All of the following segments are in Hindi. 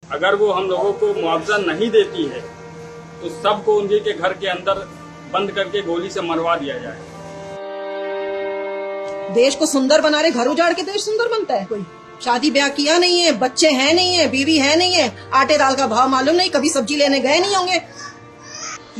अगर वो हम लोगों को मुआवजा नहीं देती है तो सबको उनके के घर के अंदर बंद करके गोली से मरवा दिया जाए। देश को सुंदर बना रहे, घर उजाड़ के देश सुंदर बनता है? कोई शादी ब्याह किया नहीं है, बच्चे हैं नहीं है, बीवी है नहीं है, आटे दाल का भाव मालूम नहीं, कभी सब्जी लेने गए नहीं होंगे।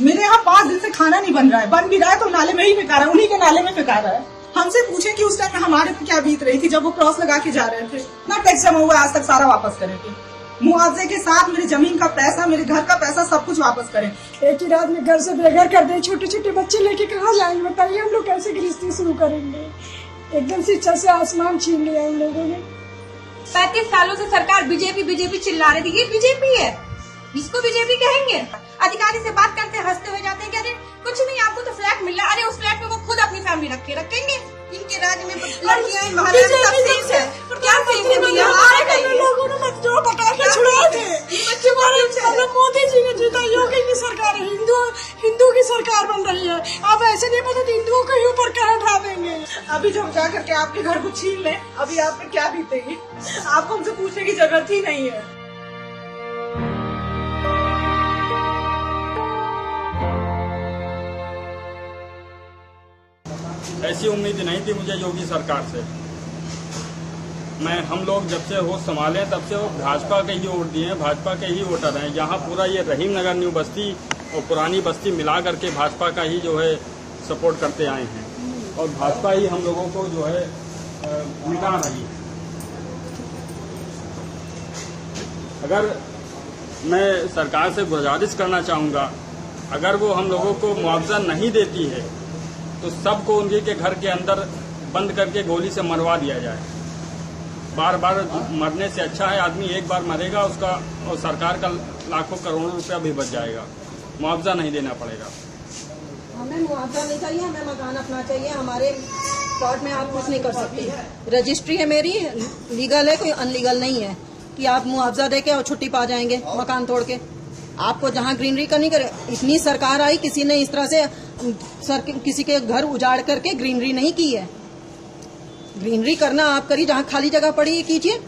मेरे यहाँ 5 दिन से खाना नहीं बन रहा है, बन भी रहा है तो नाले में ही फेंका रहा है, उन्हीं के नाले में फेंका रहा है। हमसे पूछे कि उस टाइम में हमारे पे क्या बीत रही थी जब वो क्रॉस लगा के जा रहे थे। ना टैक्स जमा हुआ आज तक, सारा वापस करेंगे। मुआवजे के साथ मेरी जमीन का पैसा, मेरे घर का पैसा, सब कुछ वापस करें। एक ही रात में घर से बेघर कर दे, छोटे छोटे बच्चे लेके कहाँ जाएंगे बताइए? हम लोग कैसे गृहस्थी शुरू करेंगे? एकदम से छत से आसमान छीन लिया इन लोगों ने। 35 सालों से सरकार बीजेपी चिल्ला रही थी, ये बीजेपी है, इसको बीजेपी कहेंगे? अधिकारी से बात करते हंसते हुए जाते हैं, कहते कुछ नहीं आपको तो फ्लैट मिल रहा। अरे उस फ्लैट में वो खुद अपनी फैमिली रखेंगे। इनके राज्य में लड़कियां महाराज सब सेफ है, क्या सेफ है भैया? लोगों ने मजदूर पटा के छुड़ाए थे। मोदी जी ने जीता, योगी की सरकार है, हिंदू की सरकार बन रही है। आप ऐसे नहीं पता हिंदुओं के ऊपर क्या उठा देंगे। अभी जब जा करके आपके घर को छीन लें, अभी आप पे क्या बीतेगी? आपको हमसे पूछने की जरूरत ही नहीं है। ऐसी उम्मीद नहीं थी मुझे योगी सरकार से। हम लोग जब से होश संभाले तब से वो भाजपा के ही वोट दिए, भाजपा के ही वोटर हैं। यहाँ पूरा ये रहीम नगर न्यू बस्ती और पुरानी बस्ती मिला करके भाजपा का ही जो है सपोर्ट करते आए हैं और भाजपा ही हम लोगों को जो है मिटा रही है। अगर मैं सरकार से गुजारिश करना चाहूँगा, अगर वो हम लोगों को मुआवजा नहीं देती है तो सबको उनके के घर के अंदर बंद करके गोली से मरवा दिया जाए। बार बार मरने से अच्छा है आदमी एक बार मरेगा उसका और सरकार का लाखों करोड़ों रुपया भी बच जाएगा, मुआवजा नहीं देना पड़ेगा। हमें मुआवजा नहीं चाहिए, हमें मकान अपना चाहिए। हमारे प्लॉट में आप कुछ नहीं कर सकते। रजिस्ट्री है मेरी, लीगल है, कोई अनलीगल नहीं है कि आप मुआवजा दे के और छुट्टी पा जाएंगे मकान तोड़ के। आपको जहाँ ग्रीनरी करनी करे, इतनी सरकार आई, किसी ने इस तरह से किसी के घर उजाड़ करके ग्रीनरी नहीं की है। ग्रीनरी करना आप करिए, जहाँ खाली जगह पड़ी है कीजिए।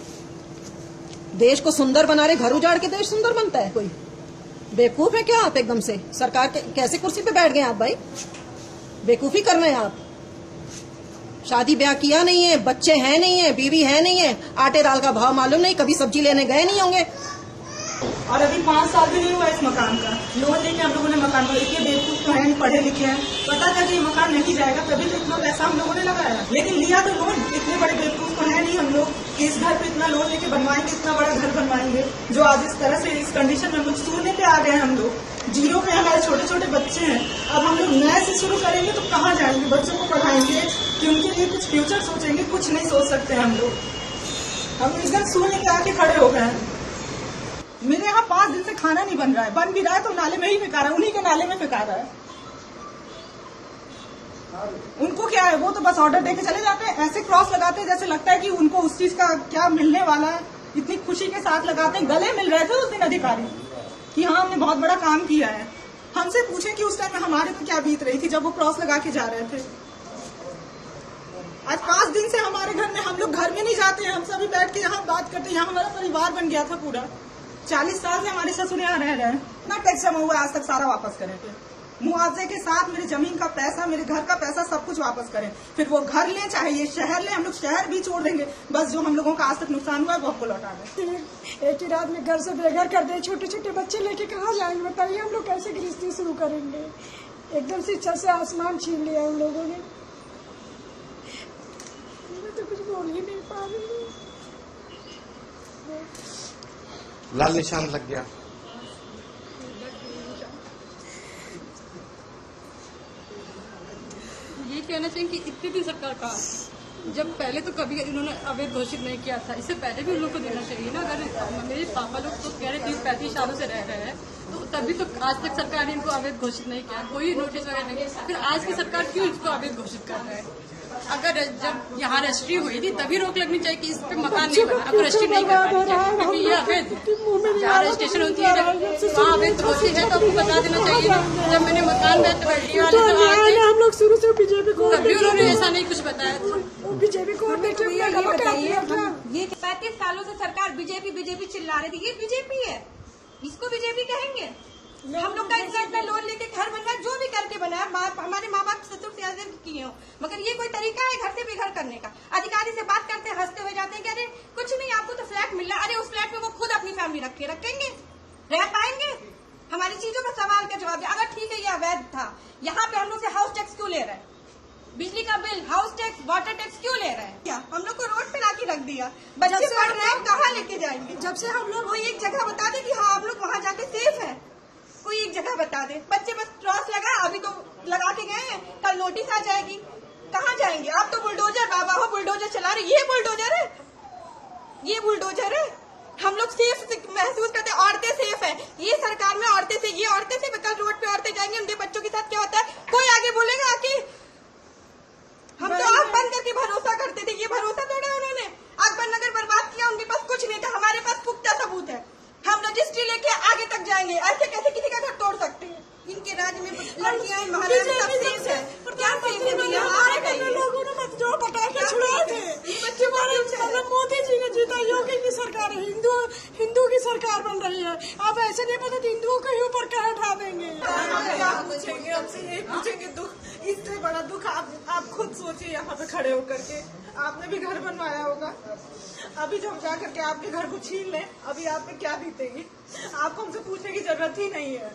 देश को सुंदर बना रहे, घर उजाड़ के देश सुंदर बनता है? कोई बेवकूफ है क्या आप? एकदम से सरकार के कैसे कुर्सी पे बैठ गए आप भाई? बेवकूफी कर रहे हैं आप। शादी ब्याह किया नहीं है, बच्चे हैं नहीं है, बीवी है नहीं है, आटे दाल का भाव मालूम नहीं, कभी सब्जी लेने गए नहीं होंगे। और अभी 5 साल भी नहीं हुआ इस मकान का। लोन लेके हम लोगों ने मकान को, इतने बेवकूफ तो हैं, पढ़े लिखे हैं, पता था कि ये मकान नहीं जाएगा, तभी तो इतना पैसा हम लोगों ने लगाया। लेकिन लिया तो लोन, इतने बड़े बेवकूफ तो है नहीं हम लोग कि इस घर पे इतना लोन लेके बनवाएंगे, इतना बड़ा घर बनवाएंगे जो आज इस तरह से इस कंडीशन में शून्य पे आ गए हम लोग। जीरो पे हमारे छोटे छोटे बच्चे हैं। अब हम लोग नए से शुरू करेंगे तो कहाँ जाएंगे? बच्चों को पढ़ाएंगे कि उनके लिए कुछ फ्यूचर सोचेंगे? कुछ नहीं सोच सकते हम लोग। हम एकदम शून्य पे आके खड़े हो गए हैं। मेरे यहाँ 5 दिन से खाना नहीं बन रहा है, बन भी रहा है तो नाले में ही फेंका रहा है, उन्हीं के नाले में फेंका रहा है। उनको क्या है, वो तो बस ऑर्डर देके चले जाते हैं, ऐसे क्रॉस लगाते हैं जैसे लगता है कि उनको उस चीज का क्या मिलने वाला है। इतनी खुशी के साथ लगाते हैं, गले मिल रहे थे उस दिन अधिकारी कि हाँ हमने बहुत बड़ा काम किया है। हमसे पूछे कि उस टाइम में हमारे पे क्या बीत रही थी जब वो क्रॉस लगा के जा रहे थे। आज 5 दिन से हमारे घर में, हम लोग घर में नहीं जाते हैं, हम सभी बैठ के यहाँ बात करते हैं। यहाँ हमारा परिवार बन गया था पूरा। 40 साल से हमारे ससुर यहाँ रह रहे हैं। ना टैक्स जमा हुआ आज तक, सारा वापस करेंगे। मुआवजे के साथ मेरी जमीन का पैसा, मेरे घर का पैसा, सब कुछ वापस करें। फिर वो घर लें चाहे ये शहर लें, हम लोग शहर भी छोड़ देंगे। बस जो हम लोगों का आज तक नुकसान हुआ है वो आपको लौटा दें। एक ही रात में घर से बेघर कर दे, छोटे छोटे बच्चे लेके कहाँ जाएंगे बताइए? हम लोग कैसे गृहस्थी शुरू करेंगे? एकदम से छत से आसमान छीन लिया इन लोगों ने। मैं तो कुछ बोल ही नहीं पा रही। लाल निशान लग गया। ये कहना चाहिए कि इतनी भी सरकार का, जब पहले तो कभी इन्होंने अवैध घोषित नहीं किया था, इससे पहले भी उन लोग को देना चाहिए ना। अगर मेरे पापा लोग तो कह रहे 30-35 सालों से रह रहे हैं, तो तभी तो आज तक सरकार ने इनको अवैध घोषित नहीं किया, कोई नोटिस वगैरह नहीं। फिर आज की सरकार क्यों इसको अवैध घोषित कर रहा है? अगर जब यहाँ रजिस्ट्री हुई थी तभी रोक लगनी चाहिए कि इस पे मकान नहीं बना। अब रजिस्ट्री नहीं करवानी चाहिए क्योंकि ये अवैध रजिस्ट्रेशन होती है वहाँ अवैध घोषित है तो आपको बता देना चाहिए ना। जब मैंने मकान बेचा वाले से हम लोग शुरू से बीजेपी को कभी उन्होंने ऐसा नहीं कुछ बताया था। बीजेपी को ये 35 सालों से सरकार बीजेपी बीजेपी चिल्ला रही थी, ये बीजेपी है, इसको बीजेपी कहेंगे। हम लोग का इतना लोन लेके घर बनवा जो भी करके बनाया, हमारे माँ बाप ससुर से किए हो, मगर ये कोई तरीका है घर से बेघर करने का? अधिकारी से बात करते हंसते हुए जाते हैं कि अरे कुछ नहीं, आपको तो फ्लैट मिल रहा। अरे उस फ्लैट में वो खुद अपनी फैमिली रखेंगे, रह पाएंगे? हमारी चीजों का सवाल का जवाब दिया। अगर ठीक है ये अवैध था, यहाँ पे हम लोग से हाउस टैक्स क्यों ले रहे हैं? बिजली का bill, house tax, water tax क्यों ले रहे हैं? क्या हम लोग को रोड पे लाके रख दिया? बच्चे पढ़ रहे हैं, कहाँ लेके जाएंगे? जब से हम लोग कोई एक जगह बता दे कि हाँ हम लोग वहाँ जाके सेफ है, कोई एक जगह बता दे। बच्चे बस क्रॉस लगा, अभी तो लगा के गए हैं, कल नोटिस आ जाएगी, कहाँ जाएंगे? अब तो बुलडोजर, बाबा हो बुलडोजर चला रहे, ये बुलडोजर है, ये बुलडोजर है। हम लोग सेफ महसूस करते हैं, औरतें सेफ है, ये सरकार में औरतें से, ये औरतें से कल रोड पे औरतें जाएंगी, उनके बच्चों के साथ क्या होता है कोई आगे बोलेगा आके? हम तो आग बंद करके भरोसा करते थे, ये भरोसा तोड़ा उन्होंने। आग बंद अगर बर्बाद किया, उनके पास कुछ नहीं था, हमारे पास पुख्ता सबूत है। हम रजिस्ट्री लेके आगे तक जाएंगे, ऐसे कैसे किसी का घर तोड़ सकते हैं? इनके राज्य में लड़कियां महाराज सब सेफ है, क्या सेफ है? लोगों ने जो पटाखे छुड़ाए थे, बच्चे मारे, मोदी जी ने जीता, योगी की सरकार है, हिंदू की सरकार बन रही है। आप ऐसे नहीं पता हिंदुओं के ही ऊपर क्या उठा देंगे? क्या पूछेंगे हमसे, यही पूछेंगे दुख, इससे बड़ा दुख आप खुद सोचिए। यहाँ पे खड़े होकर के आपने भी घर बनवाया होगा, अभी जब जा करके आपके घर को छीन लें, अभी आप पे क्या बीतेगी? आपको हमसे पूछने की जरूरत ही नहीं है।